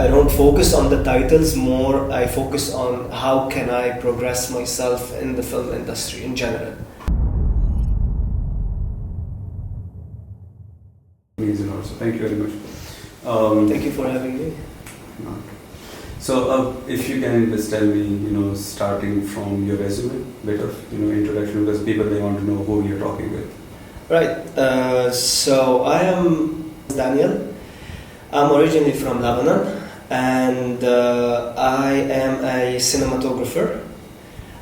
I don't focus on the titles, more I focus on how can I progress myself in the film industry in general. Amazing also. Thank you very much. Thank you for having me. So, if you can just tell me, starting from your resume, bit of, introduction, because people, they want to know who you're talking with. Right. So I am Daniel. I'm originally from Lebanon, and I am a cinematographer.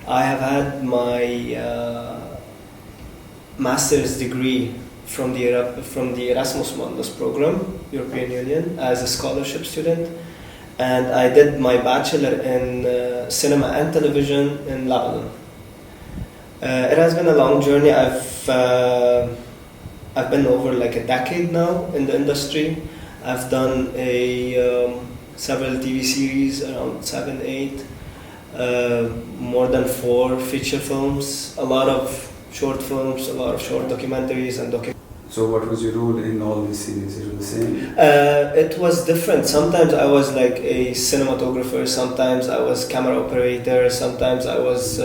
I have had my master's degree from the Erasmus Mundus program, European Union, as a scholarship student. And I did my bachelor in cinema and television in Lebanon. It has been a long journey. I've been over like a decade now in the industry. I've done several TV series, around 7, 8, more than 4 feature films, a lot of short films, a lot of short documentaries and So what was your role in all these series? It was the same? It was different. Sometimes I was like a cinematographer, sometimes I was camera operator, sometimes I was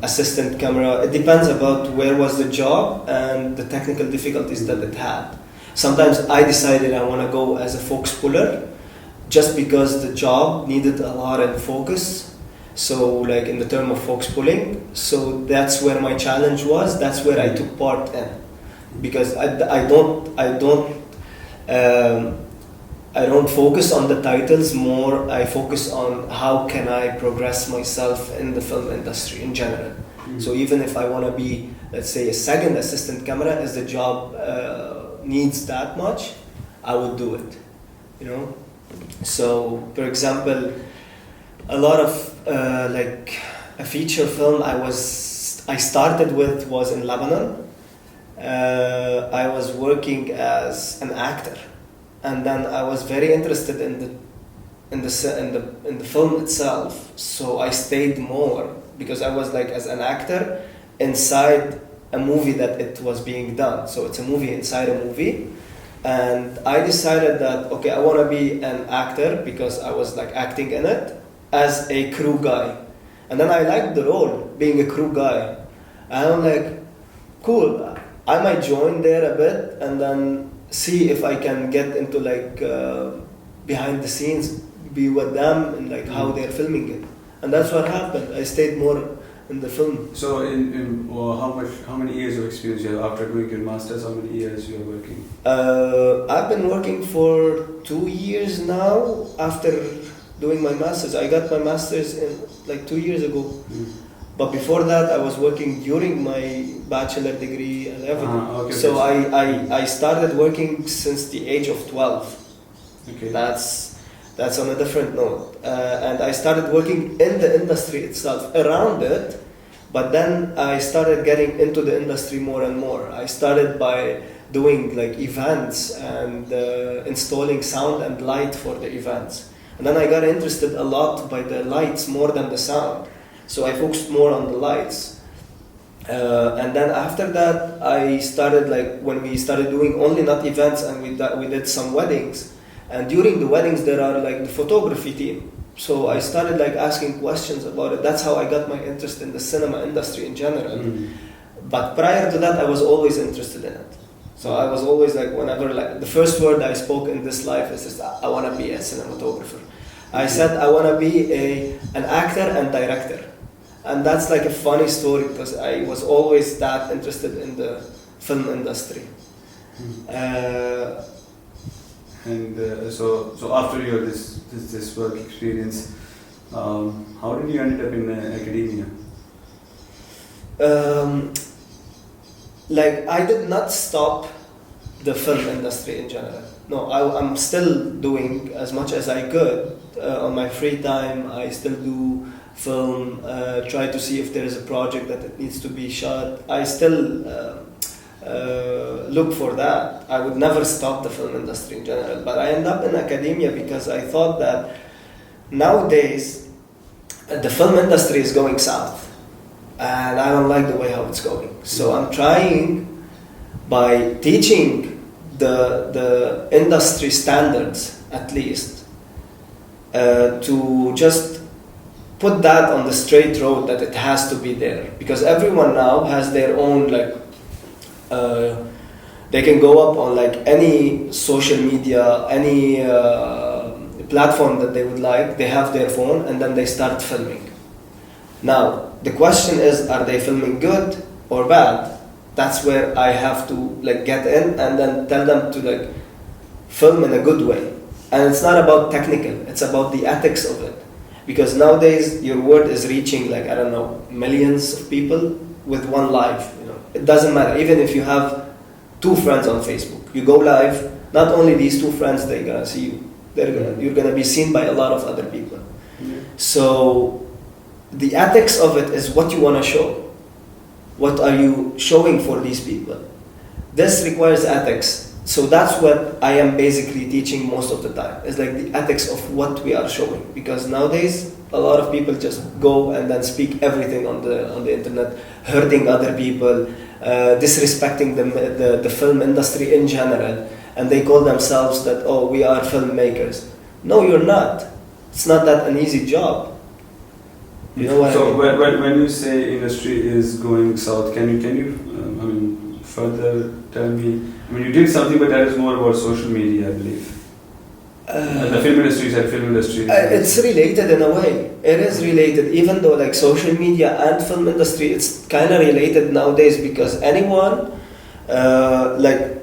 assistant camera. It depends about where was the job and the technical difficulties that it had. Sometimes I decided I want to go as a focus puller just because the job needed a lot of focus. So like in the term of focus pulling, so that's where my challenge was, that's where I took part in. Because I don't focus on the titles, more I focus on how can I progress myself in the film industry in general. Mm-hmm. So even if I want to be, let's say, a second assistant camera, as the job needs that much, I would do it, So for example, a lot of like a feature film I started with was in Lebanon. I was working as an actor, and then I was very interested in the film itself. So I stayed more because I was like as an actor inside a movie that it was being done. So it's a movie inside a movie, and I decided that okay, I want to be an actor because I was like acting in it as a crew guy, and then I liked the role being a crew guy, and I'm like, cool. I might join there a bit and then see if I can get into like behind the scenes, be with them and like how they're filming it. And that's what happened. I stayed more in the film. So how many years of experience you have after doing your masters? How many years you are working? I've been working for 2 years now after doing my masters. I got my masters in like 2 years ago. But before that, I was working during my bachelor degree and everything. Okay, so I started working since the age of 12. Okay. That's on a different note. And I started working in the industry itself, around it. But then I started getting into the industry more and more. I started by doing like events and installing sound and light for the events. And then I got interested a lot by the lights more than the sound. So I focused more on the lights. And then after that, I started when we started doing only not events, and we did some weddings. And during the weddings, there are like the photography team. So I started like asking questions about it. That's how I got my interest in the cinema industry in general. But prior to that, I was always interested in it. So I was always like, whenever like the first word I spoke in this life is just, I want to be a cinematographer. I said I want to be an actor and director. And that's like a funny story because I was always that interested in the film industry. So after your this work experience, how did you end up in academia? Like I did not stop the film industry in general. No, I'm still doing as much as I could on my free time. I still do film, try to see if there is a project that it needs to be shot. I still look for that. I would never stop the film industry in general, but I end up in academia because I thought that nowadays the film industry is going south, and I don't like the way how it's going. So I'm trying by teaching the industry standards at least, to just put that on the straight road that it has to be there, because everyone now has their own like they can go up on like any social media, any platform that they would like. They have their phone and then they start filming. Now the question is, are they filming good or bad? That's where I have to like get in and then tell them to like film in a good way. And it's not about technical, it's about the ethics of it. Because nowadays your word is reaching like, I don't know, millions of people with one live. You know, it doesn't matter. Even if you have 2 friends on Facebook, you go live, not only these 2 friends, they're gonna see you. You're gonna be seen by a lot of other people. Yeah. So the ethics of it is what you wanna show. What are you showing for these people? This requires ethics. So that's what I am basically teaching most of the time. It's like the ethics of what we are showing. Because nowadays, a lot of people just go and then speak everything on the internet, hurting other people, disrespecting the film industry in general. And they call themselves that, oh, we are filmmakers. No, you're not. It's not that an easy job. You know what so I mean? when you say industry is going south, can you further tell me? I mean, you did something, but that is more about social media, I believe. The film industry is film industry. It's related in a way. It is related, even though like social media and film industry, it's kind of related nowadays, because anyone, like,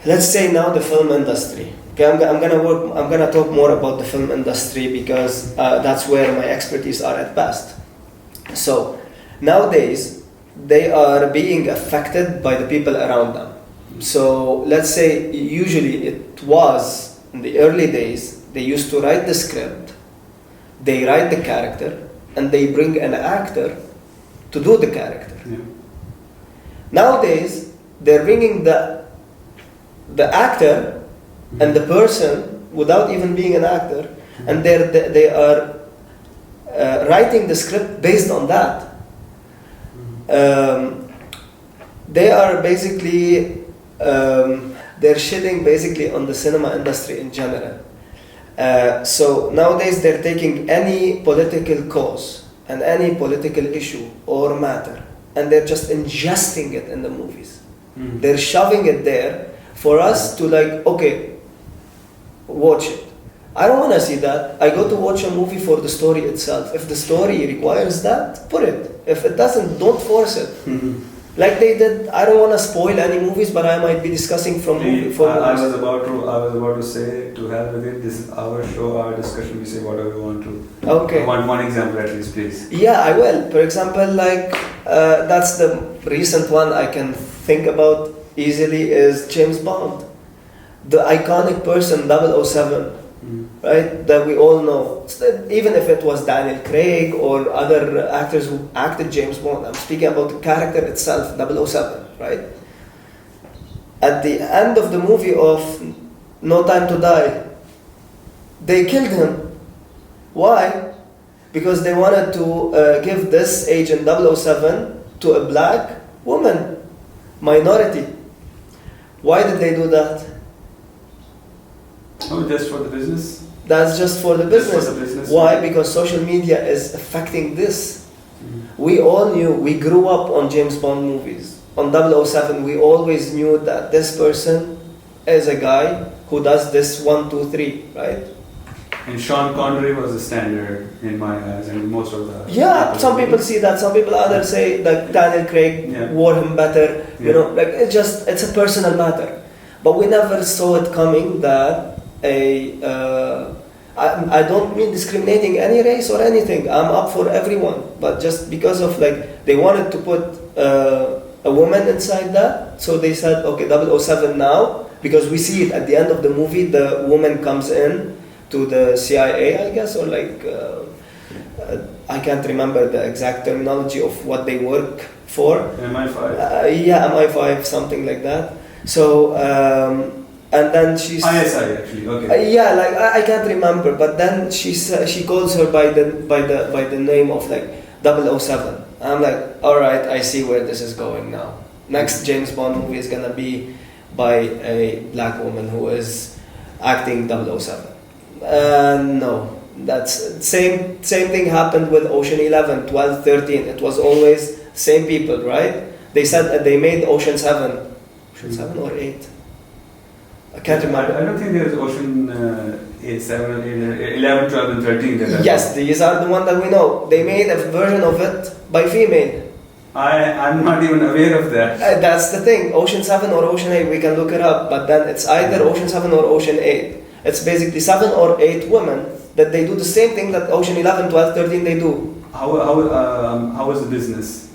let's say now the film industry. Okay, I'm gonna talk more about the film industry because that's where my expertise are at best. So nowadays they are being affected by the people around them. So let's say usually it was in the early days, they used to write the script, they write the character, and they bring an actor to do the character. Yeah. Nowadays they're bringing the actor and the person without even being an actor, and they are writing the script based on that. They are basically they're shitting basically on the cinema industry in general. So nowadays they're taking any political cause and any political issue or matter, and they're just ingesting it in the movies. They're shoving it there for us to like, okay, watch it. I don't want to see that. I go to watch a movie for the story itself. If the story requires that, put it. If it doesn't, don't force it. Like they did. I don't want to spoil any movies, but I might be discussing from movies. I was about to say, to hell with it. This is our show, our discussion. We say whatever we want to. Okay. One example at least, please. Yeah, I will. For example, like that's the recent one I can think about easily is James Bond, the iconic person 007. Right, that we all know. Even if it was Daniel Craig or other actors who acted James Bond, I'm speaking about the character itself, 007, right? At the end of the movie of No Time to Die, they killed him. Why? Because they wanted to give this agent 007 to a black woman, minority. Why did they do that? Oh, just for the business? That's just for the business. For the business. Why? Because social media is affecting this. We all knew, we grew up on James Bond movies. On 007, we always knew that this person is a guy who does this 1, 2, 3, right? And Sean Connery was the standard in my eyes, and most of the... Yeah, some people see that. Some people others say that Daniel Craig wore him better. Yeah. You know, like it's a personal matter. But we never saw it coming that I don't mean discriminating any race or anything. I'm up for everyone, but just because of like they wanted to put a woman inside that, so they said, okay, 007 now, because we see it at the end of the movie. The woman comes in to the CIA, I guess, or like I can't remember the exact terminology of what they work for. MI5. Yeah, MI5, something like that. So. And then she's ISI actually. Okay. Yeah, like I can't remember, but then she calls her by the name of like 007. I'm like, all right, I see where this is going now. Next James Bond movie is gonna be by a black woman who is acting 007. No, that's same thing happened with Ocean 11, 12, 13. It was always same people, right? They said they made Ocean 7 or 8. I can't remember. I don't think there's Ocean 8, 7, 8, 11, 12, and 13. Yes, these are the ones that we know. They made a version of it by female. I'm not even aware of that. That's the thing. Ocean 7 or Ocean 8, we can look it up. But then it's either Ocean 7 or Ocean 8. It's basically 7 or 8 women that they do the same thing that Ocean 11, 12, 13 they do. How was the business?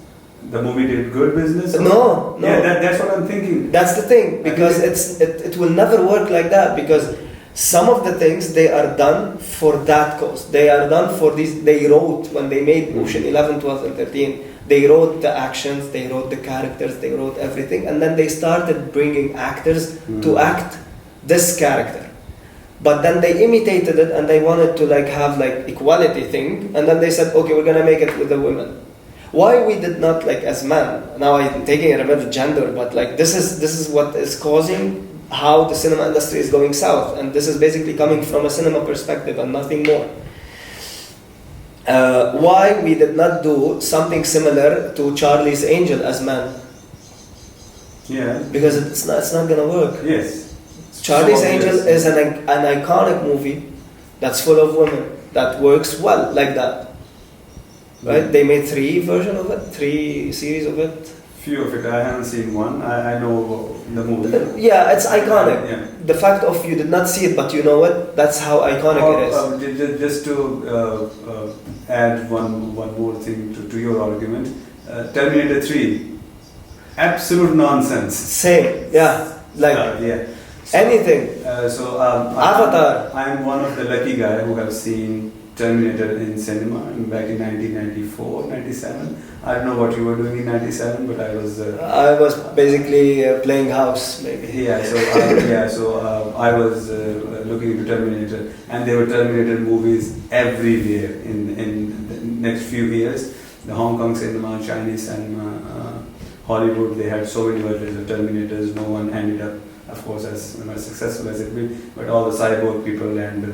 The movie did good business? No. Yeah, that's what I'm thinking. That's the thing, because it will never work like that, because some of the things they are done for that cause. They are done for these. They wrote when they made Ocean 11, 12, and 13. They wrote the actions, they wrote the characters, they wrote everything, and then they started bringing actors to act this character. But then they imitated it and they wanted to have equality thing, and then they said, okay, we're gonna make it with the women. Why we did not as men? Now I'm taking it about gender, but this is what is causing how the cinema industry is going south, and this is basically coming from a cinema perspective and nothing more. Why we did not do something similar to Charlie's Angel as men? Yeah. Because it's not gonna work. Yes. Charlie's Angel is an iconic movie that's full of women that works well like that. Right? They made 3 versions of it, 3 series of it. Few of it, I haven't seen one. I know the movie. Yeah, it's iconic. Yeah. The fact of you did not see it, but you know it, that's how iconic it is. Just to add one more thing to your argument, Terminator 3, absolute nonsense. Same, yeah. Yeah. So, anything. Avatar. I'm one of the lucky guy who have seen Terminator in cinema back in 1994, 97. I don't know what you were doing in 97, but I was basically playing house, maybe. Yeah, so I was looking into Terminator, and there were Terminator movies everywhere in the next few years. The Hong Kong cinema, Chinese cinema, Hollywood, they had so many versions of Terminators. No one ended up, of course, as successful as it will, but all the cyborg people and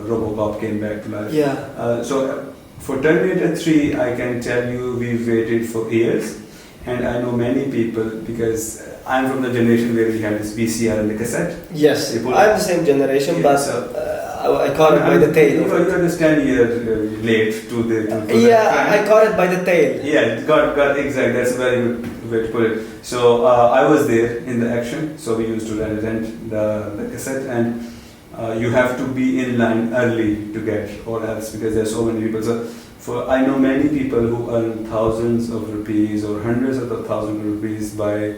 Robocop came back to life. Yeah. So for Terminator 3, I can tell you we waited for years, and I know many people because I'm from the generation where we had this VCR and the cassette. Yes, I'm the same generation, but I caught it by the tail. You understand you're late to the. I caught it by the tail. Yeah, got exactly. That's a very good way to put it. So I was there in the action. So we used to rent the cassette, and you have to be in line early to get, or else because there's so many people. So I know many people who earn thousands of rupees or hundreds of thousands of rupees by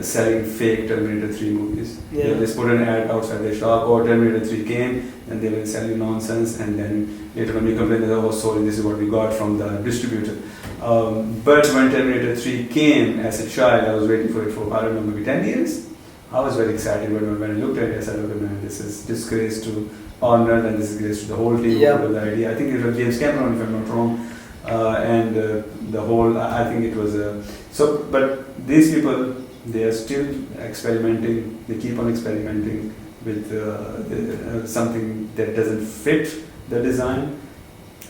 selling fake Terminator 3 movies. Yeah. They just put an ad outside their shop, or Terminator 3 came, and they will sell you nonsense, and then later when you complain that, oh sorry, this is what we got from the distributor. But when Terminator 3 came as a child, I was waiting for it for, I don't know, maybe 10 years. I was very excited, but when I looked at it, I said, okay man, this is disgrace to Arnold and disgrace to the whole team who the idea. I think it was James Cameron, if I'm not wrong. And the whole, I think it was but these people, they are still experimenting, they keep on experimenting with something that doesn't fit the design.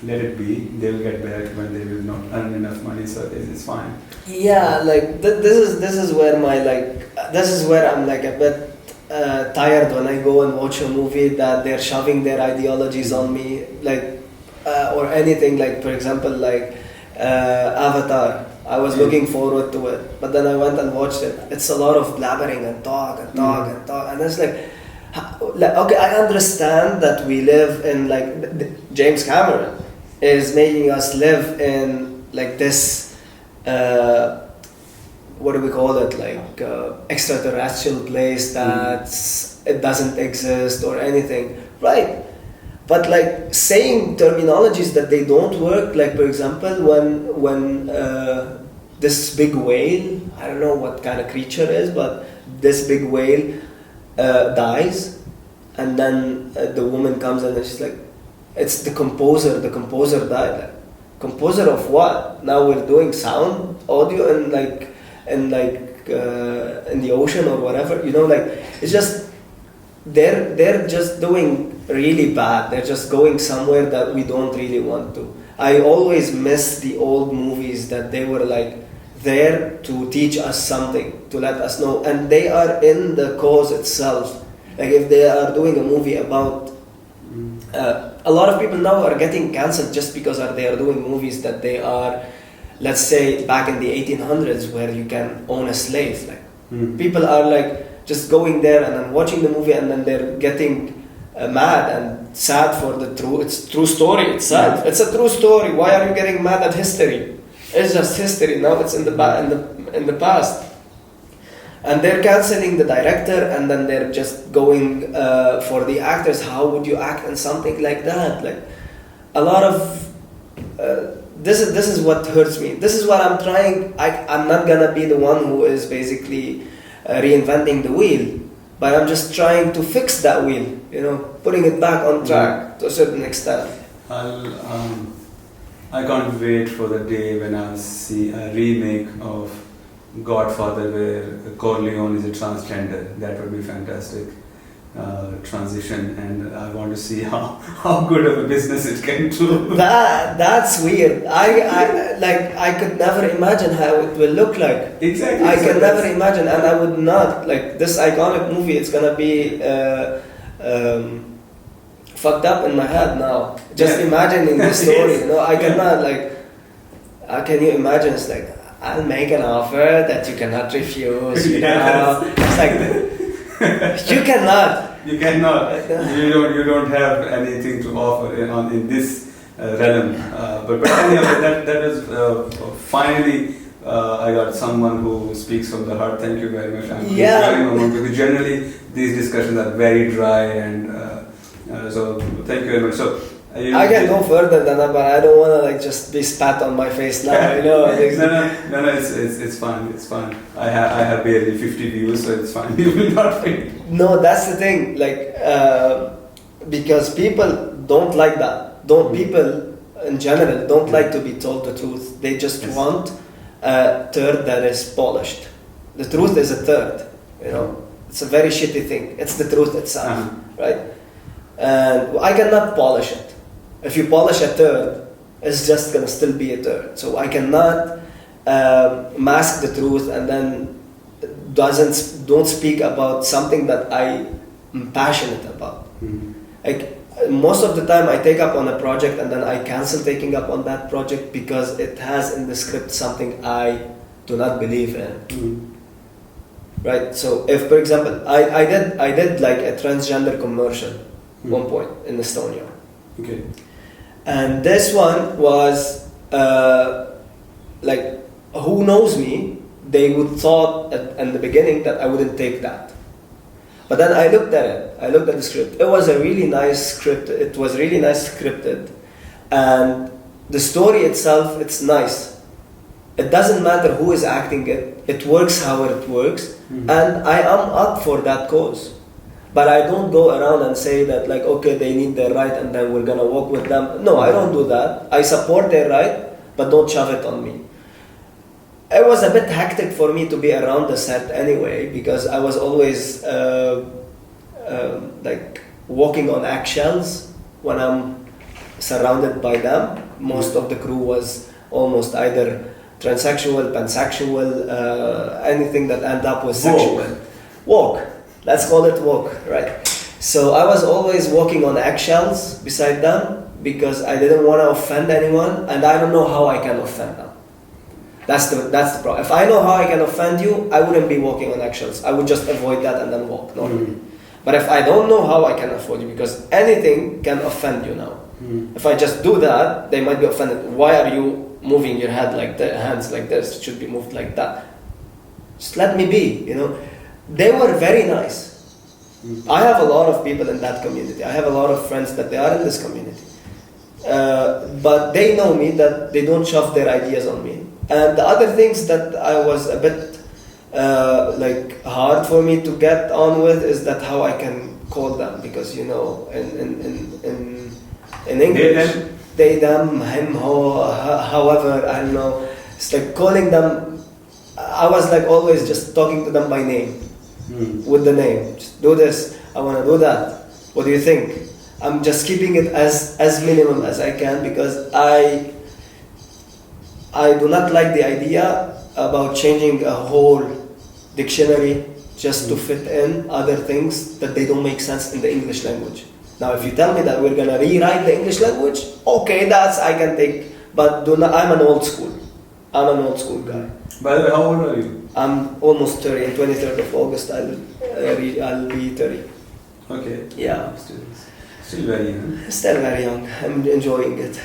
Let it be, they will get back when they will not earn enough money, so it's fine. Yeah, this is where I'm a bit tired when I go and watch a movie that they're shoving their ideologies on me, or anything, for example, Avatar. I was looking forward to it, but then I went and watched it. It's a lot of blabbering and talk, and it's okay, I understand that we live in James Cameron is making us live in this what do we call it, extraterrestrial place that it doesn't exist or anything, right? But saying terminologies that they don't work, for example, when this big whale, I don't know what kind of creature it is, but this big whale dies, and then the woman comes in and she's like, it's the composer died. Composer of what? Now we're doing sound, audio, and in the ocean or whatever, it's just they're just doing really bad. They're just going somewhere that we don't really want to. I always miss the old movies that they were like there to teach us something, to let us know, and they are in the cause itself. Like if they are doing a movie about a lot of people now are getting cancelled just because they are doing movies that they are, let's say, back in the 1800s where you can own a slave. Like people are like just going there and then watching the movie and then they're getting mad and sad for the true story itself. Yeah. It's a true story. Why are you getting mad at history? It's just history. Now it's in the past. And they're cancelling the director, and then they're just going for the actors. How would you act in something like that? Like a lot of this is what hurts me. This is what I'm trying. I'm not gonna be the one who is basically reinventing the wheel, but I'm just trying to fix that wheel. Putting it back on track to a certain extent. I can't wait for the day when I'll see a remake of Godfather where Corleone is a transgender. That would be fantastic transition, and I want to see how good of a business it can do. That's weird. I could never imagine how it will look like. Exactly. I can never imagine, and I would not like this iconic movie. It's gonna be fucked up in my head now. Just imagining the story. I cannot like. How can you imagine? It's like, I'll make an offer that you cannot refuse. It's like you cannot. You cannot. You don't have anything to offer in this realm. But anyhow, that is finally. I got someone who speaks from the heart. Thank you very much. Because generally these discussions are very dry, and so thank you very much. So. I can go further than that, but I don't want to just be spat on my face now. No, it's fine. It's fine. I have barely 50 views, so it's fine. You will not win. No, that's the thing. Because people don't like that. People in general don't like to be told the truth. They just want a turd that is polished. The truth is a turd. It's a very shitty thing. It's the truth itself, right? And I cannot polish it. If you polish a turd, it's just gonna still be a turd. So I cannot mask the truth and then don't speak about something that I am passionate about. Like most of the time, I take up on a project and then I cancel taking up on that project because it has in the script something I do not believe in. Right. So if, for example, I did like a transgender commercial one point in Estonia. Okay. And this one was like, who knows me? They would thought in the beginning that I wouldn't take that. But then I looked at it. I looked at the script. It was a really nice script. It was really nice scripted, and the story itself, it's nice. It doesn't matter who is acting it. It works how it works, and I am up for that cause. But I don't go around and say that like, okay, they need their right and then we're gonna walk with them. No, I don't do that. I support their right, but don't shove it on me. It was a bit hectic for me to be around the set anyway, because I was always like walking on eggshells when I'm surrounded by them. Most of the crew was almost either transsexual, pansexual, anything that ended up with sexual. Walk. Let's call it walk, right? So I was always walking on eggshells beside them because I didn't want to offend anyone, and I don't know how I can offend them. That's the problem. If I know how I can offend you, I wouldn't be walking on eggshells. I would just avoid that and then walk normally. But if I don't know how I can offend you, because anything can offend you now. If I just do that, they might be offended. Why are you moving your head like that, hands like this? It should be moved like that. Just let me be, They were very nice. I have a lot of people in that community. I have a lot of friends that they are in this community. But they know me, that they don't shove their ideas on me. And the other things that I was a bit hard for me to get on with is that how I can call them, because in English they, them, him, however, I don't know. It's like calling them. I was like always just talking to them by name. With the name, just do this. I want to do that. What do you think? I'm just keeping it as minimum as I can because I do not like the idea about changing a whole dictionary just to fit in other things that they don't make sense in the English language. Now, if you tell me that we're gonna rewrite the English language, okay, that's I can take. But I'm an old school. I'm an old school guy. By the way, how old are you? I'm almost 30. On 23rd of August, I'll be 30. Okay. Yeah. Still very young. Still very young. I'm enjoying it.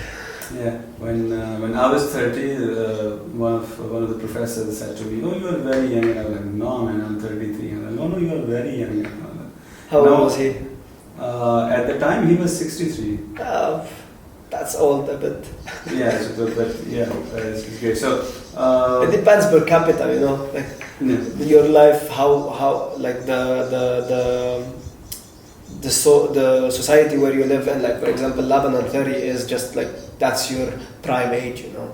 Yeah. When I was 30, one of the professors said to me, "Oh, you are very young." And I was like, "No, man, I'm 33." And I was like, "No, you are very young." How old was he? At the time, he was 63. That's old a bit. Yeah, it's great. So it depends per capita, you know, like your life, how like the society where you live in. Like for example, Lebanon 30 is just like that's your prime age, you know.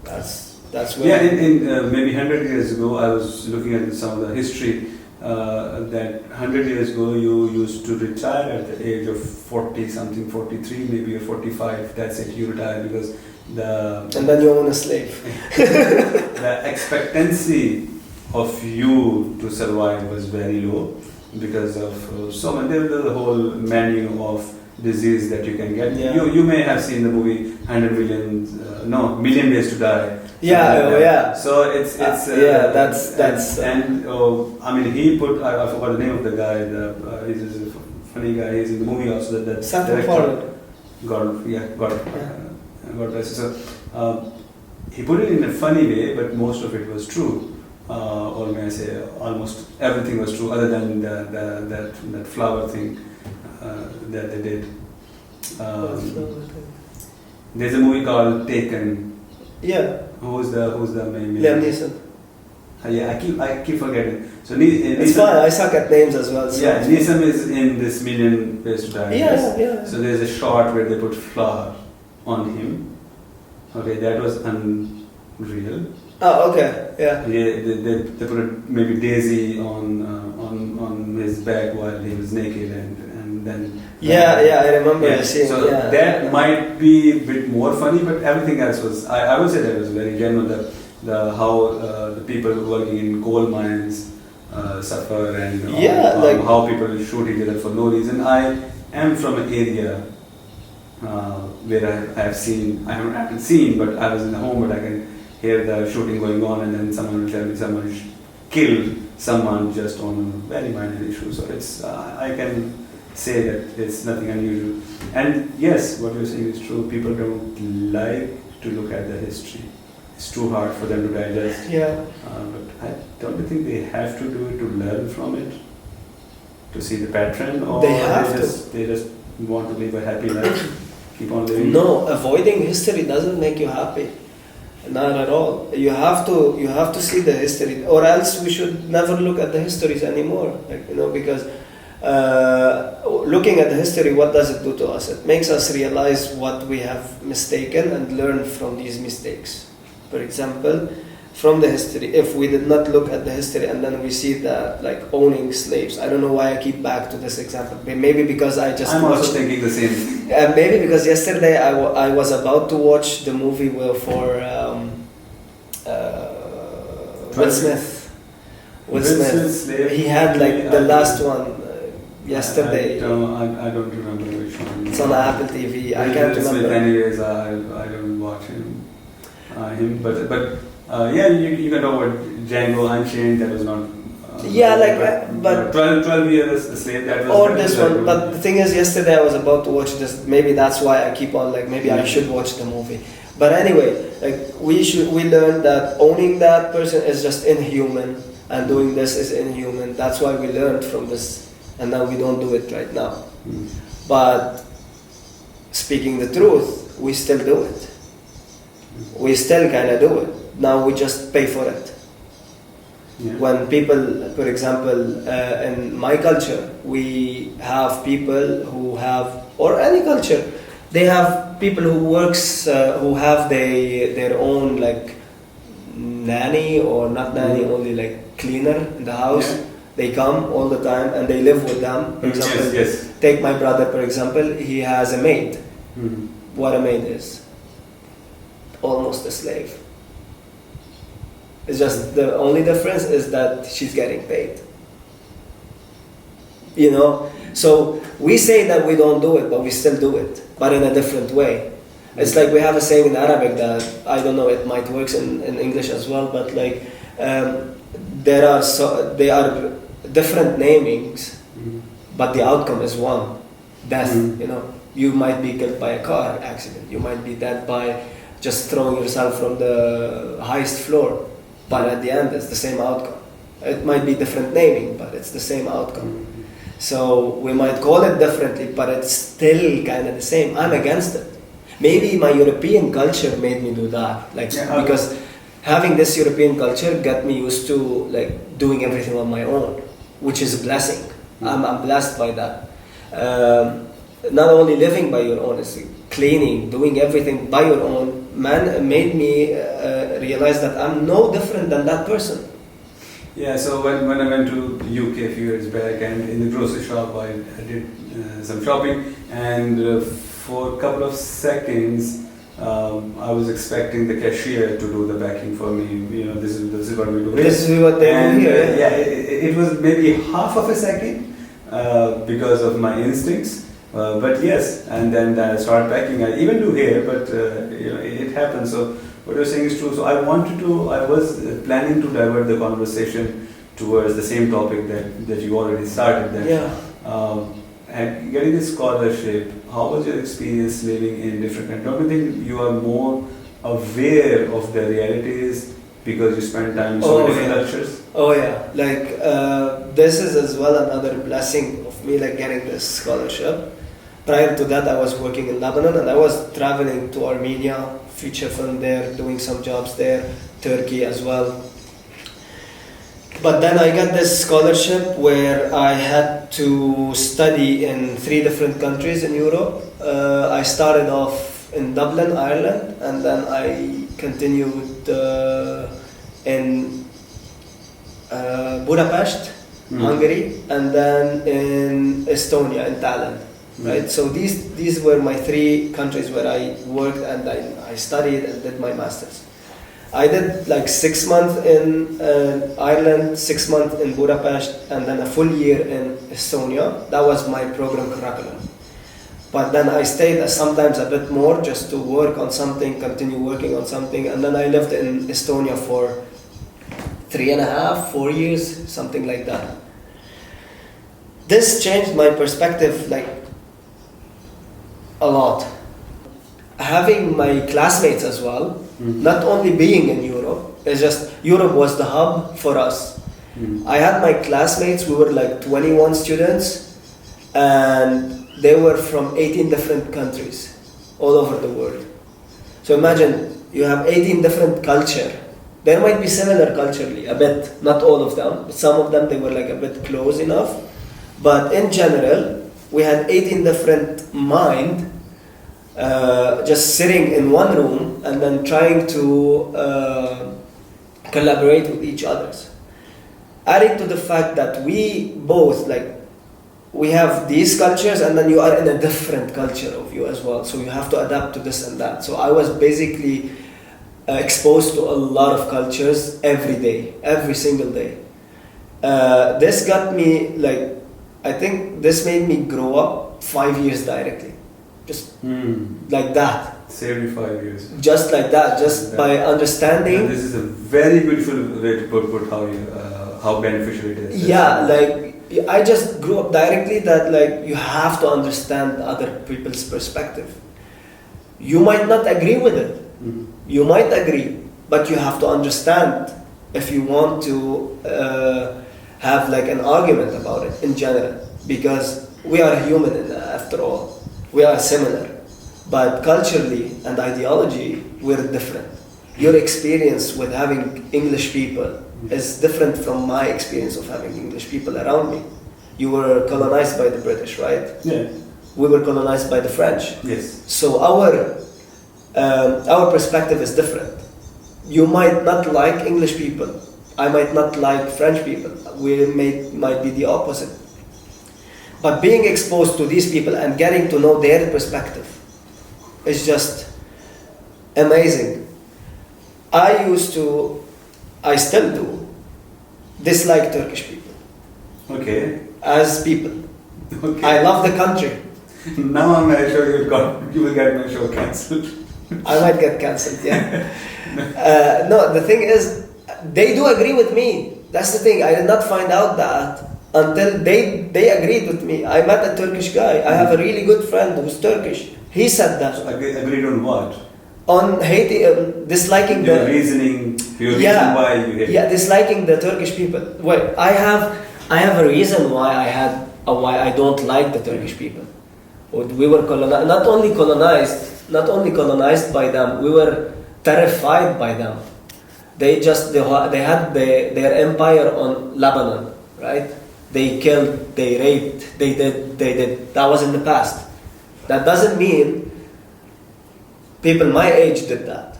That's where. Yeah, in maybe 100 years ago, I was looking at some of the history. That 100 years ago you used to retire at the age of 40 something, 43 maybe, or 45. That's it, you retire because and then you own a slave. The expectancy of you to survive was very low because of so many. There's a whole menu of disease that you can get. Yeah. You may have seen the movie 100 million, Million Ways to Die. Yeah. So it's that's I mean he put I forgot the name of the guy. He's a funny guy. He's in the movie also. That Sanford Forward. God bless you. So he put it in a funny way, but most of it was true. Or may I say, almost everything was true, other than that flower thing that they did. There's a movie called Taken. Yeah. Who's the main? Liam Neeson. Yeah, I keep forgetting. So it's fine. I suck at names as well. So yeah, Neeson is in this Million Ways to Die. Yeah. So there's a shot where they put flour on him. Okay, that was unreal. Oh, okay. Yeah. They put maybe Daisy on his back while he was naked and then. Yeah, I remember seeing. So that might be a bit more funny, but everything else was. I would say that was very genuine. How the people working in coal mines suffer and how people shoot each other for no reason. I am from an area where I haven't seen, but I was in the home, but I can hear the shooting going on, and then someone will tell me someone killed someone just on a very minor issue. So it's I can say that it's nothing unusual. And yes, what you're saying is true. People don't like to look at the history. It's too hard for them to digest. Yeah. But I don't think they have to do it to learn from it, to see the pattern, or they just want to live a happy life, keep on living. No, avoiding history doesn't make you happy. Not at all. You have to see the history, or else we should never look at the histories anymore. Because looking at the history, what does it do to us? It makes us realize what we have mistaken and learn from these mistakes. For example, from the history, if we did not look at the history and then we see that like owning slaves, I don't know why I keep back to this example. Maybe because I'm also thinking the same thing. Maybe because yesterday I was about to watch the movie for Will Smith. Will Smith. He had like the last one yesterday. I don't remember which one. It's on Apple TV. I can't remember. Anyways, I don't watch him. But you can talk about Django Unchained. That was not. But 12 years a slave. That was. Or this one. But the thing is, yesterday I was about to watch this. Maybe that's why I keep on maybe I should watch the movie. But anyway, we learned that owning that person is just inhuman, and doing this is inhuman. That's why we learned from this, and now we don't do it right now. But speaking the truth, we still do it. We still kind of do it. Now we just pay for it. Yeah. When people, for example, in my culture, we have people who have, or any culture, they have people who works, who have their own like nanny, or not nanny, only like cleaner in the house. They come all the time and they live with them. For example, yes. take my brother, for example, he has a maid. Mm-hmm. What a maid is. Almost a slave. It's just the only difference is that she's getting paid. You know? So we say that we don't do it, but we still do it, but in a different way. It's like we have a saying in Arabic that, I don't know, it might work in English as well, but like they are different namings, but the outcome is one, death. You know, you might be killed by a car accident, you might be dead by just throwing yourself from the highest floor, but at the end it's the same outcome. It might be different naming, but it's the same outcome. So we might call it differently, but it's still kind of the same. I'm against it. Maybe my European culture made me do that, because having this European culture got me used to like doing everything on my own, which is a blessing. I'm blessed by that. Not only living by your own, it's cleaning, doing everything by your own, made me realize that I'm no different than that person. Yeah, so when I went to the UK a few years back, and in the grocery shop I did some shopping, and for a couple of seconds I was expecting the cashier to do the packing for me. You know, this is what we do. This is what they do here. Yeah, it was maybe half of a second because of my instincts. But yes, and then I start packing. I even do here, but you know, it happens. So what you're saying is true. So I was planning to divert the conversation towards the same topic that you already started. And getting this scholarship, how was your experience living in different countries? Don't you think you are more aware of the realities because you spend time in so many different cultures? Oh yeah, like this is as well another blessing of me, like getting this scholarship. Prior to that, I was working in Lebanon and I was traveling to Armenia, feature film there, doing some jobs there, Turkey as well. But then I got this scholarship where I had to study in 3 different countries in Europe. I started off in Dublin, Ireland, and then I continued in Budapest, Hungary, and then in Estonia, in Tallinn. Right, so these were my 3 countries where I worked and I studied and did my masters. I did like 6 months in Ireland, 6 months in Budapest, and then a full year in Estonia. That was my program curriculum. But then I stayed sometimes a bit more just to work on something, continue working on something, and then I lived in Estonia for 3.5, 4 years, something like that. This changed my perspective like a lot. Having my classmates as well, not only being in Europe, it's just Europe was the hub for us. I had my classmates, we were like 21 students, and they were from 18 different countries all over the world. So imagine you have 18 different culture. There might be similar culturally, a bit, not all of them, but some of them they were like a bit close enough. But in general, we had 18 different mind, just sitting in one room and then trying to collaborate with each other. Adding to the fact that we both, like, we have these cultures and then you are in a different culture of you as well. So you have to adapt to this and that. So I was basically exposed to a lot of cultures every day, every single day. This got me, like, I think this made me grow up 5 years directly. Just like that. Saved you 5 years. Just like that, just by understanding. And this is a very beautiful way to put how beneficial it is. Yeah, like I just grew up directly that like you have to understand other people's perspective. You might not agree with it. You might agree, but you have to understand if you want to have like an argument about it in general, because we are human after all. We are similar, but culturally and ideology, we're different. Your experience with having English people is different from my experience of having English people around me. You were colonized by the British, right? Yeah. We were colonized by the French. Yes. So our perspective is different. You might not like English people, I might not like French people. We might be the opposite. But being exposed to these people and getting to know their perspective is just amazing. I still do, dislike Turkish people. Okay. As people. Okay. I love the country. Now I'm very sure you will get my show cancelled. I might get cancelled, yeah. No, the thing is, they do agree with me. That's the thing. I did not find out that until they agreed with me. I met a Turkish guy. I have a really good friend who's Turkish. He said that. So agreed on what? On hating, disliking Your the reasoning, your reason why you hate. Yeah, disliking the Turkish people. Well, I have a reason why I don't like the Turkish people. We were colonized, not only colonized by them. We were terrified by them. They had their empire on Lebanon, right? They killed, they raped, they did. That was in the past. That doesn't mean people my age did that.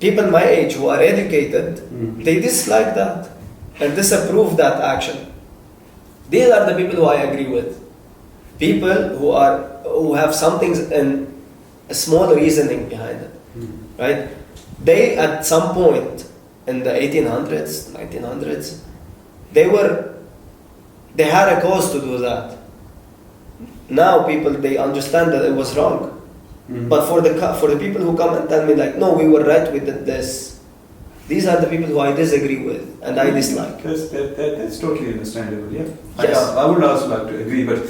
People my age who are educated, they dislike that and disapprove that action. These are the people who I agree with. People who have something in a small reasoning behind it, right? They at some point in the 1800s, 1900s, they had a cause to do that. Now they understand that it was wrong. But for the people who come and tell me like, no, we were right, we did this. These are the people who I disagree with and I dislike. That's totally understandable. Yeah. Yes. I would also like to agree, but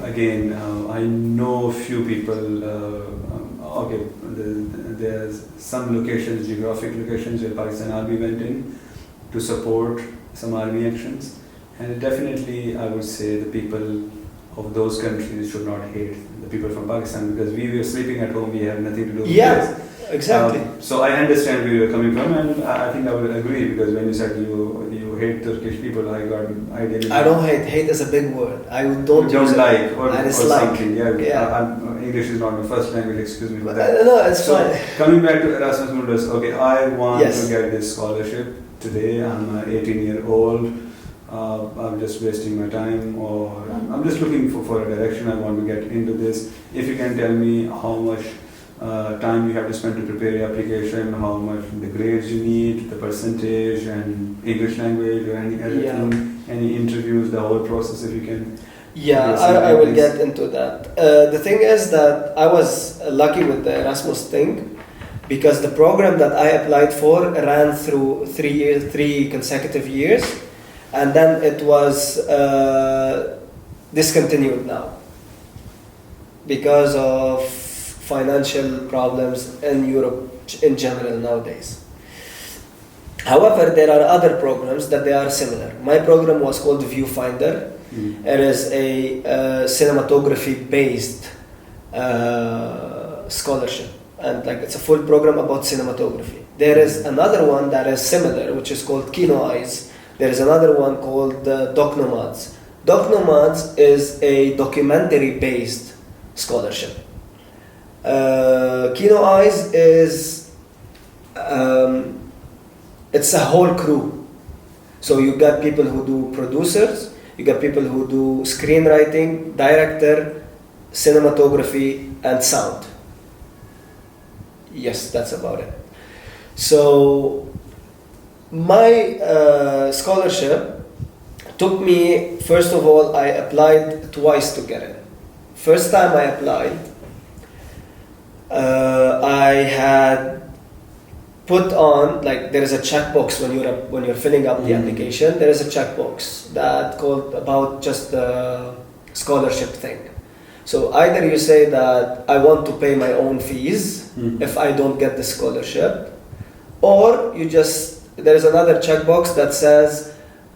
again, I know a few people. Okay, there's some geographic locations where Pakistan Army went in to support some army actions, and definitely I would say the people of those countries should not hate the people from Pakistan, because we were sleeping at home, we had nothing to do with this. Exactly. So I understand where you're coming from, and I think I would agree, because when you said you hate Turkish people, I got an idea. I don't hate. Hate is a big word. I don't like or dislike. Something. English is not my first language, excuse me for that. No, it's fine. Coming back to Erasmus Mundus, okay, I want to get this scholarship today. I'm an 18-year-old. I'm just wasting my time, or I'm just looking for a direction. I want to get into this. If you can tell me how much time you have to spend to prepare your application, how much the grades you need, the percentage, and English language, or any other thing, any interviews, the whole process, if you can. Yeah, I will get into that. The thing is that I was lucky with the Erasmus thing, because the program that I applied for ran through 3 consecutive years, and then it was discontinued now because of financial problems in Europe in general nowadays. However, there are other programs that they are similar. My program was called Viewfinder. It is a cinematography-based scholarship, and it's a full program about cinematography. There is another one that is similar, which is called Kino Eyes. There is another one called Doc Nomads. Doc Nomads is a documentary-based scholarship. Kino Eyes is it's a whole crew. So you got people who do producers, you got people who do screenwriting, director, cinematography, and sound. Yes, that's about it. So my scholarship took me, first of all, I applied twice to get it. First time I applied, I had put on, there is a checkbox when you're filling up the application. There is a checkbox that called about just the scholarship thing. So either you say that I want to pay my own fees if I don't get the scholarship, or there is another checkbox that says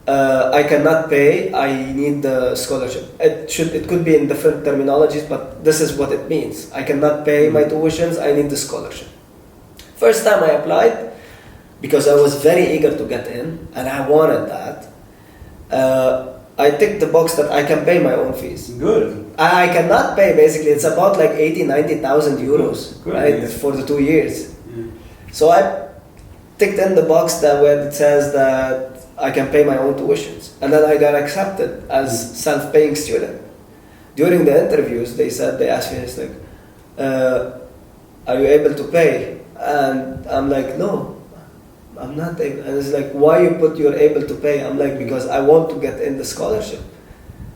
I cannot pay, I need the scholarship. It could be in different terminologies, but this is what it means. I cannot pay my tuitions, I need the scholarship. First time I applied, because I was very eager to get in, and I wanted that, I ticked the box that I can pay my own fees. Good. I cannot pay, basically. It's about 80,000, 90,000 euros, right, for the 2 years. Yeah. So ticked in the box that where it says that I can pay my own tuitions. And then I got accepted as self-paying student. During the interviews, they asked me, it's like, are you able to pay? And I'm like, no, I'm not able. And it's like, why you put you're able to pay? I'm like, because I want to get in the scholarship.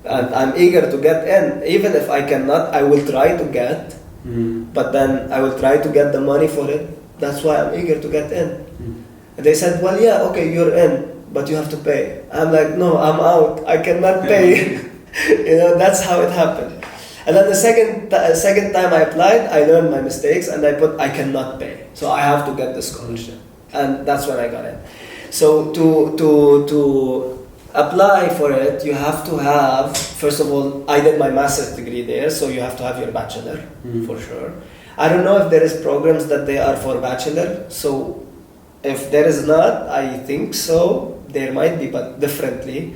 And I'm eager to get in. Even if I cannot, I will try to get. But then I will try to get the money for it. That's why I'm eager to get in. And they said, well, yeah, okay, you're in, but you have to pay. I'm like, no, I'm out. I cannot pay. That's how it happened. And then the second time I applied, I learned my mistakes and I put, I cannot pay. So I have to get the scholarship. And that's when I got in. So to apply for it, you have to have, first of all, I did my master's degree there, so you have to have your bachelor, for sure. I don't know if there is programs that they are for bachelor, so if there is not, I think so, there might be, but differently.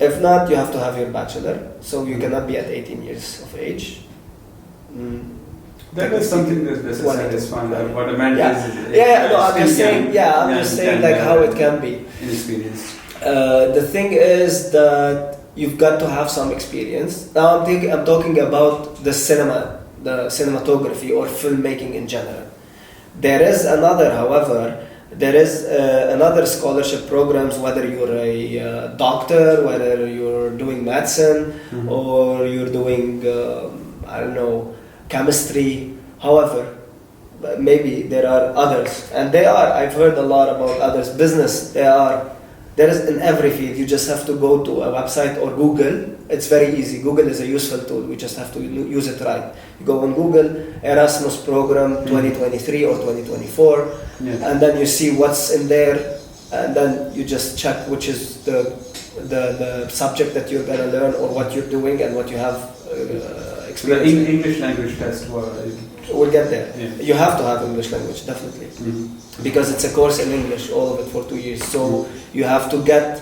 If not, you have to have your bachelor, so you cannot be at 18 years of age. That is something that's satisfying. What a man is. I'm just saying. I'm just saying like how it can be. Inexperienced. The thing is that you've got to have some experience. Now I'm talking about the cinematography or filmmaking in general. There is another scholarship programs, whether you're a doctor, whether you're doing medicine, or you're doing, chemistry. However, maybe there are others, and I've heard a lot about others. Business, there is in every field. You just have to go to a website or Google. It's very easy. Google is a useful tool. We just have to use it right. You go on Google, Erasmus program 2023 or 2024, and then you see what's in there, and then you just check which is the subject that you're gonna learn or what you're doing and what you have experience. The English language test. We'll get there. Yeah. You have to have English language, definitely, because it's a course in English, all of it for 2 years. So you have to get.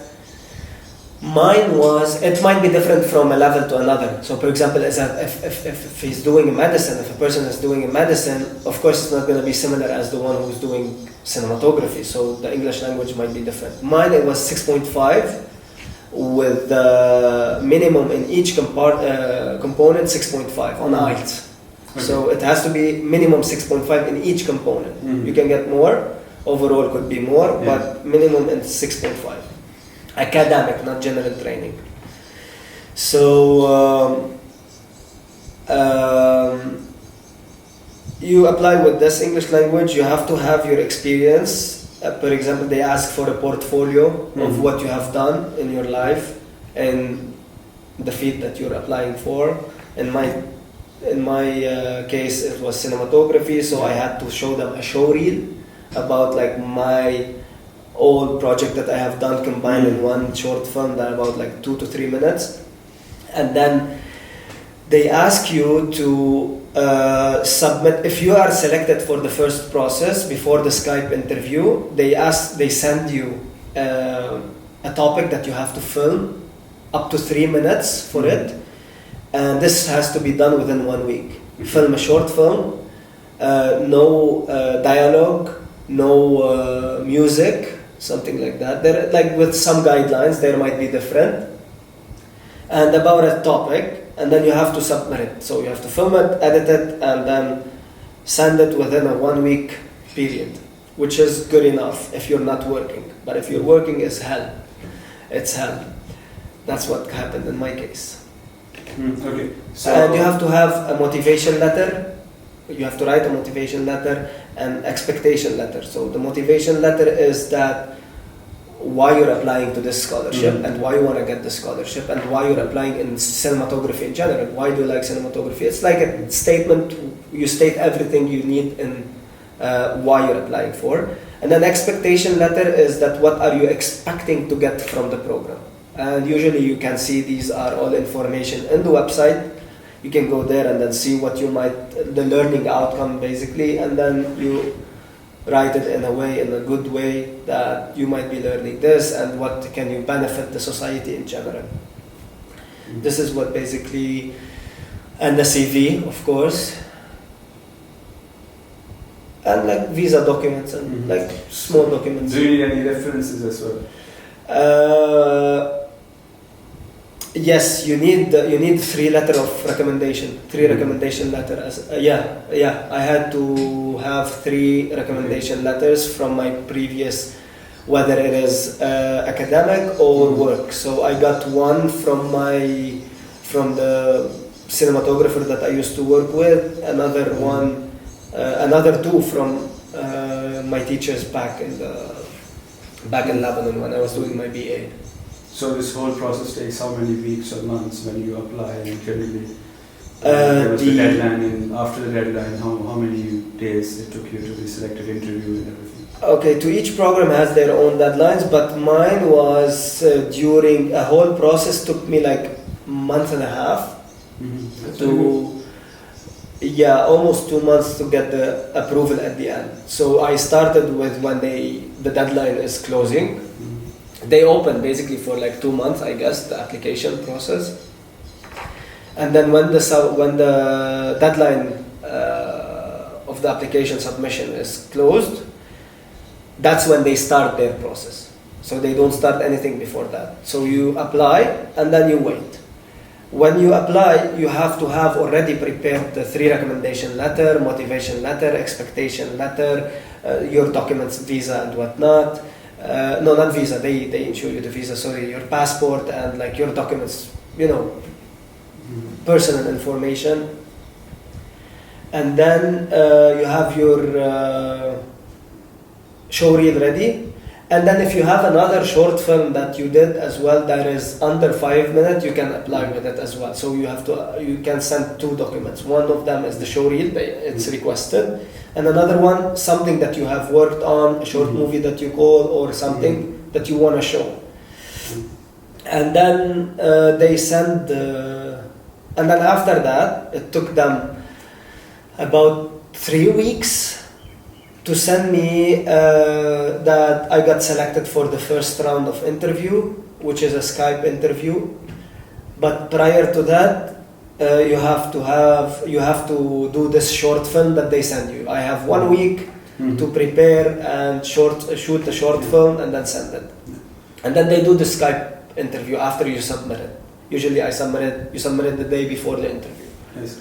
It might be different from a level to another. So, for example, if he's doing medicine, if a person is doing medicine, of course it's not going to be similar as the one who's doing cinematography. So the English language might be different. Mine, it was 6.5, with the minimum in each component 6.5 on IELTS. Okay. So it has to be minimum 6.5 in each component. You can get more, overall could be more, but minimum in 6.5. Academic, not general training. So you apply with this English language. You have to have your experience. For example, they ask for a portfolio of what you have done in your life and the field that you're applying for. In my case, it was cinematography, so I had to show them a show reel about like my old project that I have done combined in one short film that about like 2 to 3 minutes. And then they ask you to submit, if you are selected for the first process before the Skype interview, they send you a topic that you have to film up to 3 minutes for it, and this has to be done within 1 week. You film a short film, no dialogue, no music, something like that. There, like with some guidelines, there might be different, and about a topic. And then you have to submit it. So you have to film it, edit it, and then send it within a 1 week period, which is good enough if you're not working. But if you're working, it's hell. It's hell. That's what happened in my case. Okay. So and you have to have a motivation letter. You have to write a motivation letter and expectation letter. So the motivation letter is that why you're applying to this scholarship and why you want to get the scholarship and why you're applying in cinematography in general. Why do you like cinematography? It's like a statement. You state everything you need in why you're applying for. And then expectation letter is that what are you expecting to get from the program. And usually you can see these are all information in the website. You can go there and then see what you the learning outcome basically, and then you write it in a good way that you might be learning this and what can you benefit the society in general. This is what basically, and the CV, of course. and like visa documents and like small documents. Do you need any references as well? Yes, you need 3 letter of recommendation, 3 recommendation letter. I had to have 3 recommendation letters from my previous, whether it is academic or work. So I got one from the cinematographer that I used to work with, another 2 from my teachers back in Lebanon when I was doing my BA. So this whole process takes how many weeks or months when you apply, and generally there was the deadline, and after the deadline, how many days it took you to be selected, interview and everything? Okay, to each program has their own deadlines, but mine was during a whole process took me like a month and a half almost 2 months to get the approval at the end. So I started with when the deadline is closing. They open basically for like 2 months, I guess, the application process. And then when the deadline of the application submission is closed, that's when they start their process. So they don't start anything before that. So you apply and then you wait. When you apply, you have to have already prepared the 3 recommendation letter, motivation letter, expectation letter, your documents, visa and whatnot. No, not visa. They insure you the visa. Sorry, your passport and like your documents, personal information. And then you have your showreel ready. And then if you have another short film that you did as well that is under 5 minutes, you can apply with it as well. So you can send 2 documents. One of them is the showreel, it's requested. And another one, something that you have worked on, a short movie that you call, or something that you want to show. And then they send, and then after that, it took them about 3 weeks to send me that I got selected for the first round of interview, which is a Skype interview. But prior to that, you have to do this short film that they send you. I have 1 week to prepare and shoot the short film and then send it. And then they do the Skype interview after you submit it. Usually you submit it the day before the interview. Yes.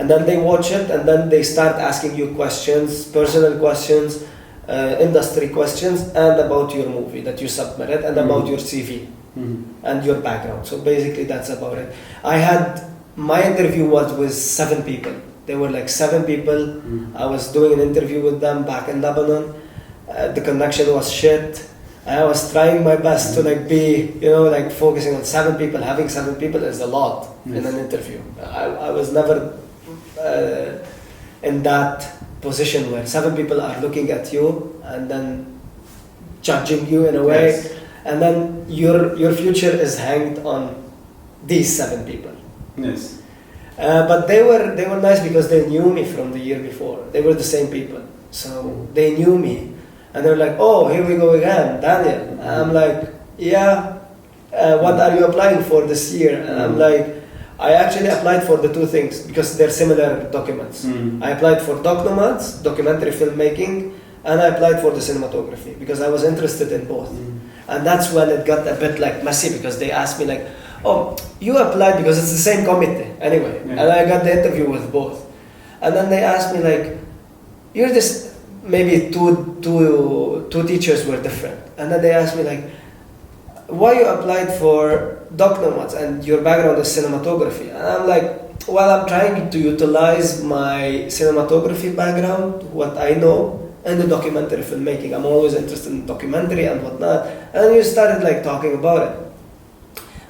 And then they watch it and then they start asking you questions, personal questions, industry questions, and about your movie that you submitted, and about your CV and your background. So basically that's about it. My interview was with 7 people. There were like 7 people. I was doing an interview with them back in Lebanon. The connection was shit. I was trying my best to be, focusing on 7 people. Having 7 people is a lot in an interview. I was never in that position where 7 people are looking at you and then judging you in a way. Yes. And then your future is hanged on these 7 people. Yes. But they were nice because they knew me from the year before. They were the same people, so they knew me, and they were like, "Oh, here we go again, Daniel." And I'm like, "Yeah, what are you applying for this year?" And I'm like, "I actually applied for the 2 things because they're similar documents. I applied for Doc Nomads, documentary filmmaking, and I applied for the cinematography because I was interested in both." And that's when it got a bit messy because they asked me "Oh, you applied because it's the same committee anyway," and I got the interview with both. And then they asked me "You're this," maybe two teachers were different, and then they asked me "Why you applied for Doc Nomads and your background is cinematography?" And I'm like, "Well, I'm trying to utilize my cinematography background, what I know, in the documentary filmmaking. I'm always interested in documentary and whatnot." And you started talking about it.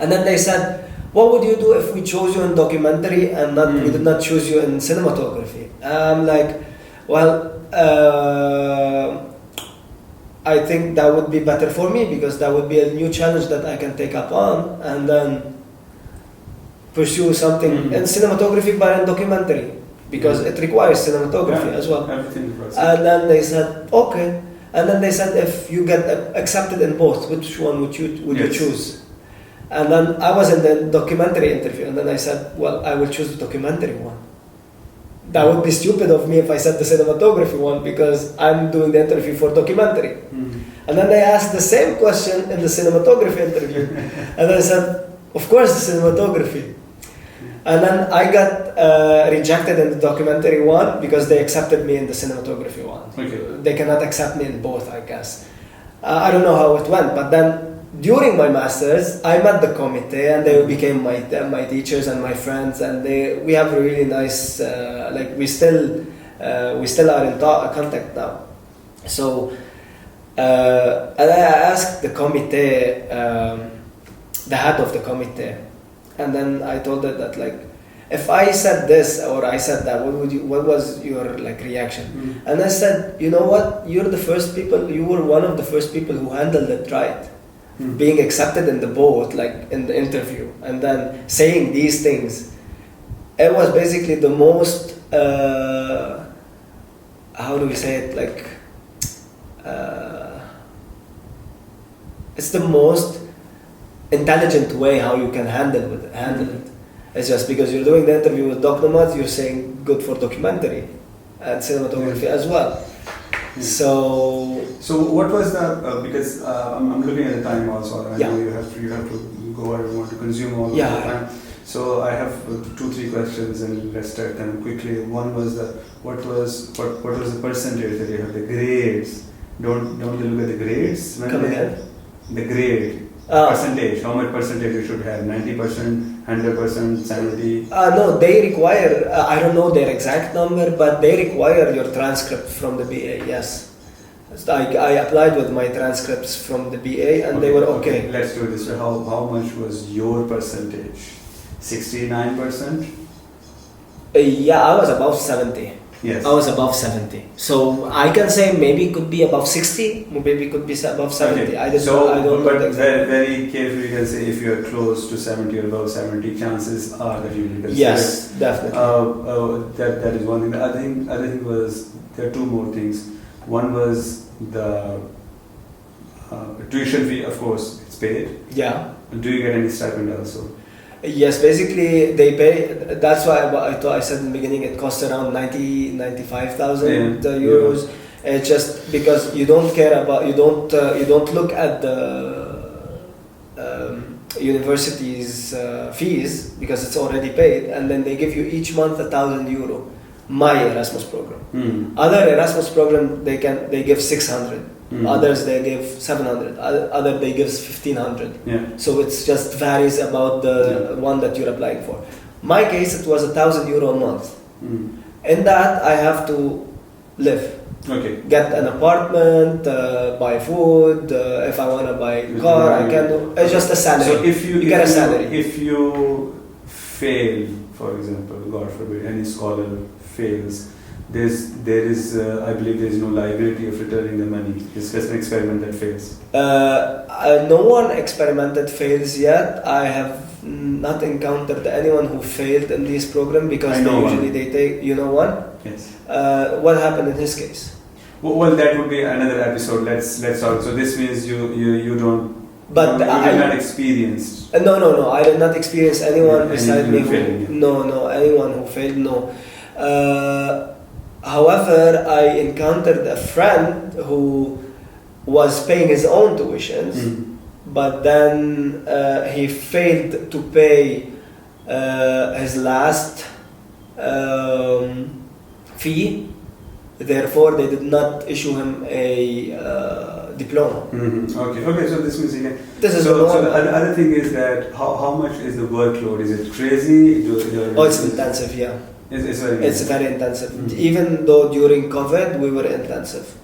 And then they said, "What would you do if we chose you in documentary and we did not choose you in cinematography?" I'm like, "Well, I think that would be better for me because that would be a new challenge that I can take up on and then pursue something in cinematography but in documentary because it requires cinematography as well." Everything requires. And then they said, "Okay." And then they said, "If you get accepted in both, which one would you choose?" And then I was in the documentary interview, and then I said, "Well, I will choose the documentary one That would be stupid of me if I said the cinematography one, because I'm doing the interview for documentary. And then they asked the same question in the cinematography interview. And I said, of course, the cinematography. And then I got rejected in the documentary one because they accepted me in the cinematography one. Okay. They cannot accept me in both, I guess. I don't know how it went, but then during my master's, I met the committee, and they became my teachers and my friends, and we have a really nice, we still are in contact now. So, and I asked the committee, the head of the committee, and then I told her that, like, if I said this or I said that, what was your reaction? And I said, you know what, you were one of the first people who handled it right. Being accepted in the boat, in the interview, and then saying these things. It was basically the most, how do we say it, it's the most intelligent way how you can handle it. It's just because you're doing the interview with Doc Nomads, you're saying good for documentary and cinematography as well. So what was the because I'm looking at the time also. I know you have to go or you want to consume all the time. So I have 2-3 questions, and let's start them quickly. One was what was the percentage that you have, the grades? Don't look at the grades. Come again. The grade percentage. How much percentage you should have? 90%, 100%, 70%. No, they require. I don't know their exact number, but they require your transcript from the BA. Yes, I applied with my transcripts from the BA, and they were okay. Let's do this. How much was your percentage? 69%. Yeah, I was above 70. Yes. I was above 70. So I can say maybe it could be above 60, maybe it could be above 70. Okay. I don't know. But very carefully you can say if you are close to 70 or above 70, chances are that you will consider. Yes, definitely. That is one thing. The other thing was, there are 2 more things. One was the tuition fee, of course, it's paid. Yeah. Do you get any stipend also? Yes, basically they pay. That's why I said in the beginning it costs around 95,000 euros. It's just because you don't look at the university's fees, because it's already paid, and then they give you each month 1,000 euro. My Erasmus program. Other Erasmus program they give 600. Others they give 700. Other they give 1,500. Yeah. So it's just varies about the one that you're applying for. My case, it was 1,000 euro a month. In that I have to live. Okay. Get an apartment, buy food. If I want to buy a car, I can do. It's just a salary. So if you get a salary. If you fail, for example, God forbid, any scholar fails, there is I believe there is no liability of returning the money. It's just an experiment that fails. No one experimented fails yet. I have not encountered anyone who failed in this program, because they take. You know one? Yes. What happened in his case? Well, that would be another episode. Let's talk. So this means you don't. But you did not experience. No. I did not experience anyone beside me failing. No, anyone who failed. No. However, I encountered a friend who was paying his own tuitions, but then he failed to pay his last fee. Therefore, they did not issue him a diploma. Okay. So this means he can. So the other thing is that how much is the workload? Is it crazy? It's intensive. Yeah. It's very intensive. Even though during COVID we were intensive.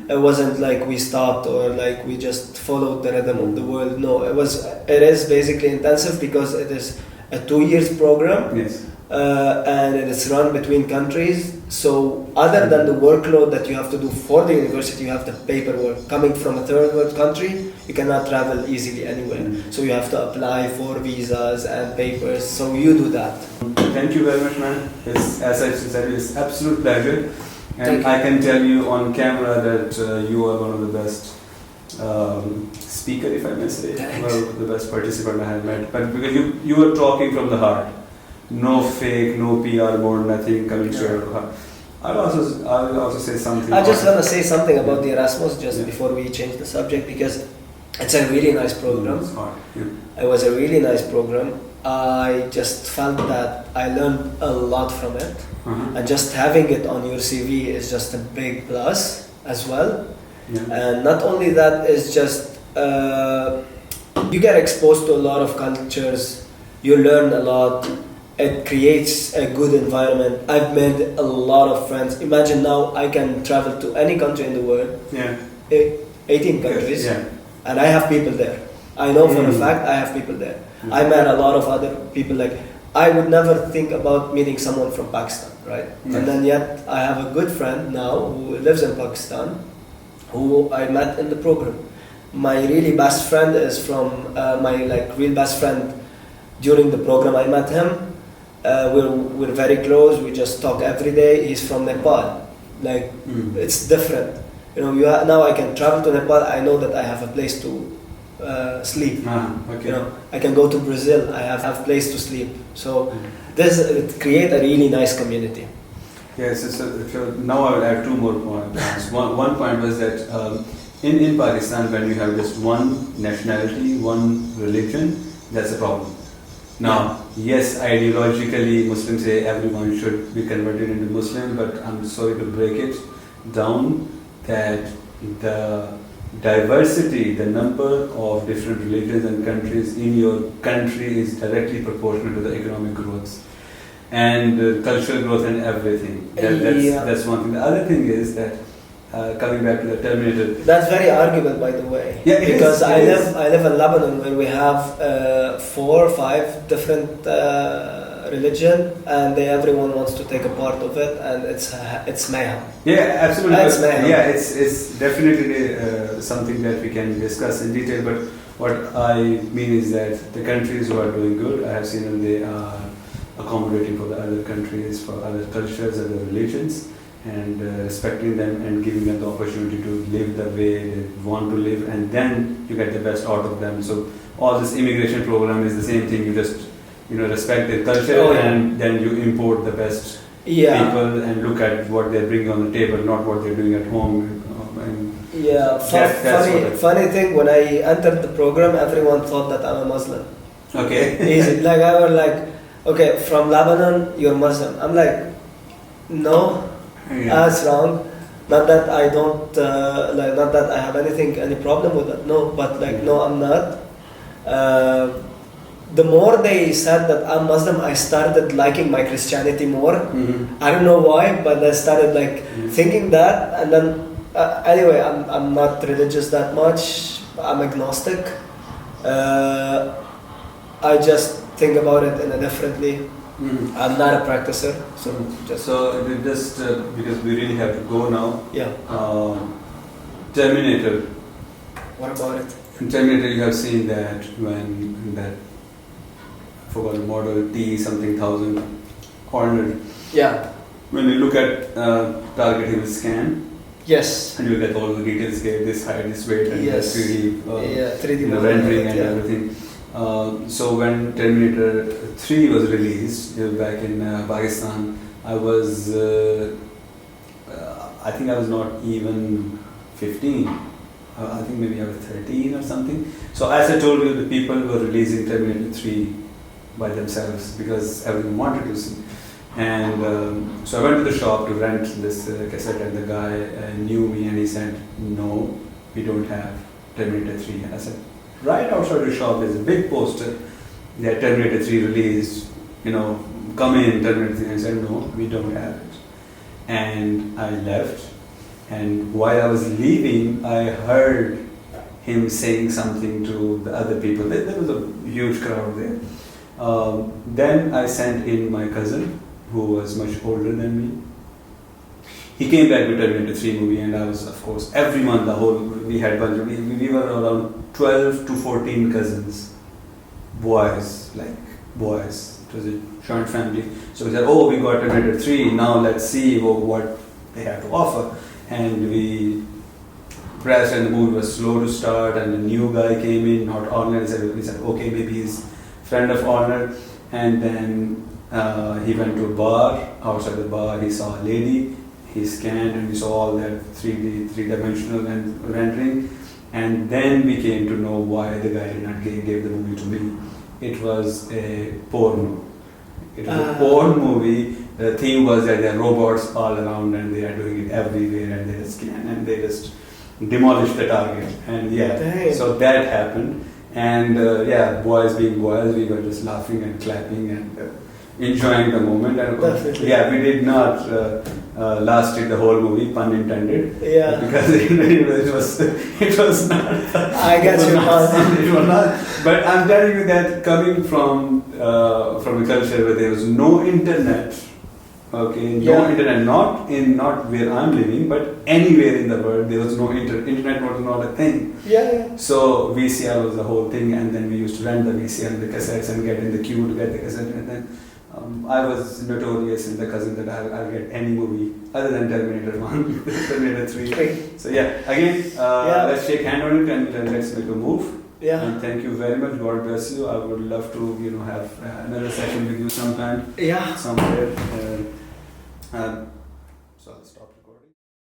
It wasn't like we stopped or like we just followed the rhythm of the world. No, it is basically intensive because it is a 2 years program. Yes. And it is run between countries. So other than the workload that you have to do for the university, you have the paperwork. Coming from a third world country, you cannot travel easily anywhere. So you have to apply for visas and papers. So you do that. Thank you very much, man. As I said, it's absolute pleasure. And I can tell you on camera that you are one of the best speaker, if I may say. Well, the best participant I have met. But because you were talking from the heart. no fake, no PR board, nothing coming straight out of her. I'll also say something. I just want to say something about the Erasmus just Yeah. before we change the subject, because it's a really nice program. It's hard. Yeah. It was a really nice program. I just felt that I learned a lot from it, Uh-huh. and just having it on your CV is just a big plus as well. Yeah. And not only that, it's just you get exposed to a lot of cultures, you learn a lot, it creates a good environment. I've made a lot of friends. Imagine now I can travel to any country in the world, Yeah. 18 countries, Yeah. and I have people there. I know for a Mm. fact I have people there. Mm. I met a lot of other people. Like, I would never think about meeting someone from Pakistan, right? Yes. And then yet I have a good friend now who lives in Pakistan, who I met in the program. My really best friend is from my real best friend during the program. I met him. We're very close. We just talk every day. He's from Nepal. Like, Mm. it's different. Now I can travel to Nepal. I know that I have a place to sleep. Okay. I can go to Brazil. I have place to sleep. So Mm. it create a really nice community. Yes, now I will add two more points. One point was that in Pakistan, when you have just one nationality, one religion, that's a problem. Now, yes, ideologically, Muslims say everyone should be converted into Muslim, but I'm sorry to break it down that the diversity, the number of different religions and countries in your country is directly proportional to the economic growth and cultural growth and everything. That's one thing. The other thing is that coming back to the Terminator. That's very arguable, by the way. Yeah, it because is. I live in Lebanon, where we have 4 or 5 different religion, and everyone wants to take a part of it, and it's mayhem. Yeah, absolutely. That's mayhem. Yeah, it's definitely something that we can discuss in detail. But what I mean is that the countries who are doing good, I have seen them, they are accommodating for the other countries, for other cultures, other religions, and respecting them and giving them the opportunity to live the way they want to live, and then you get the best out of them. So all this immigration program is the same thing. You just respect their culture, and then you import the best people and look at what they're bringing on the table, not what they're doing at home. Funny thing, when I entered the program, everyone thought that I'm a Muslim. Okay. Easy. Like, I was like, okay, from Lebanon, you're Muslim. I'm like, no. Yeah. That's wrong. Not that I don't not that I have any problem with that. No, but no, I'm not. The more they said that I'm Muslim, I started liking my Christianity more. Mm-hmm. I don't know why, but I started thinking that, and then anyway, I'm not religious that much. I'm agnostic. I just think about it in a differently. Mm-hmm. I'm not a practicer, so just because we really have to go now. Yeah. Terminator. What about it? In Terminator, you have seen that when that I forgot the model T something 1000 cornered. Yeah. When you look at target, he will scan. Yes. And you get all the details here, this height, this weight, and Yes. the 3D, 3D rendering and yeah. everything. So when Terminator 3 was released back in Pakistan, I was, I think I was not even 15. I think maybe I was 13 or something. So as I told you, the people were releasing Terminator 3 by themselves because everyone wanted to see. And so I went to the shop to rent this cassette, and the guy knew me, and he said, "No, we don't have Terminator 3." And I said, "Right outside the shop is a big poster that Terminator 3 released, come in, Terminator 3." And I said, "No, we don't have it." And I left, and while I was leaving, I heard him saying something to the other people. There was a huge crowd there. Then I sent in my cousin, who was much older than me. He came back with Terminator 3 movie, and I was, of course, every month, we had bunch of, we were around 12 to 14 cousins, boys. It was a joint family. So we said, "Oh, we got Terminator 3, now let's see what they have to offer." And we pressed, and the movie was slow to start, and a new guy came in, not Arnold. We said, okay, maybe he's friend of Arnold. And then He went to a bar. Outside the bar, he saw a lady. He scanned and we saw all that 3D, three-dimensional rendering. And then we came to know why the guy did not gave the movie to me. It was a porno. It was a porn movie. The theme was that there are robots all around and they are doing it everywhere and they just scan and they just demolish the target. And so that happened. And boys being boys, we were just laughing and clapping and enjoying the moment. And we did not last it the whole movie, pun intended. Yeah. Because it was not. I get your point. It was not. But I'm telling you that coming from a culture where there was no internet. Okay, no internet, not where I'm living, but anywhere in the world, there was no internet was not a thing. Yeah. So VCR was the whole thing, and then we used to rent the VCR and the cassettes and get in the queue to get the cassette. And then I was notorious in the cousin that I'll get any movie other than Terminator 1, Terminator 3. So again, let's shake hand on it and let's make a move. Yeah. And thank you very much. God bless you. I would love to, have another session with you sometime. Yeah. Somewhere.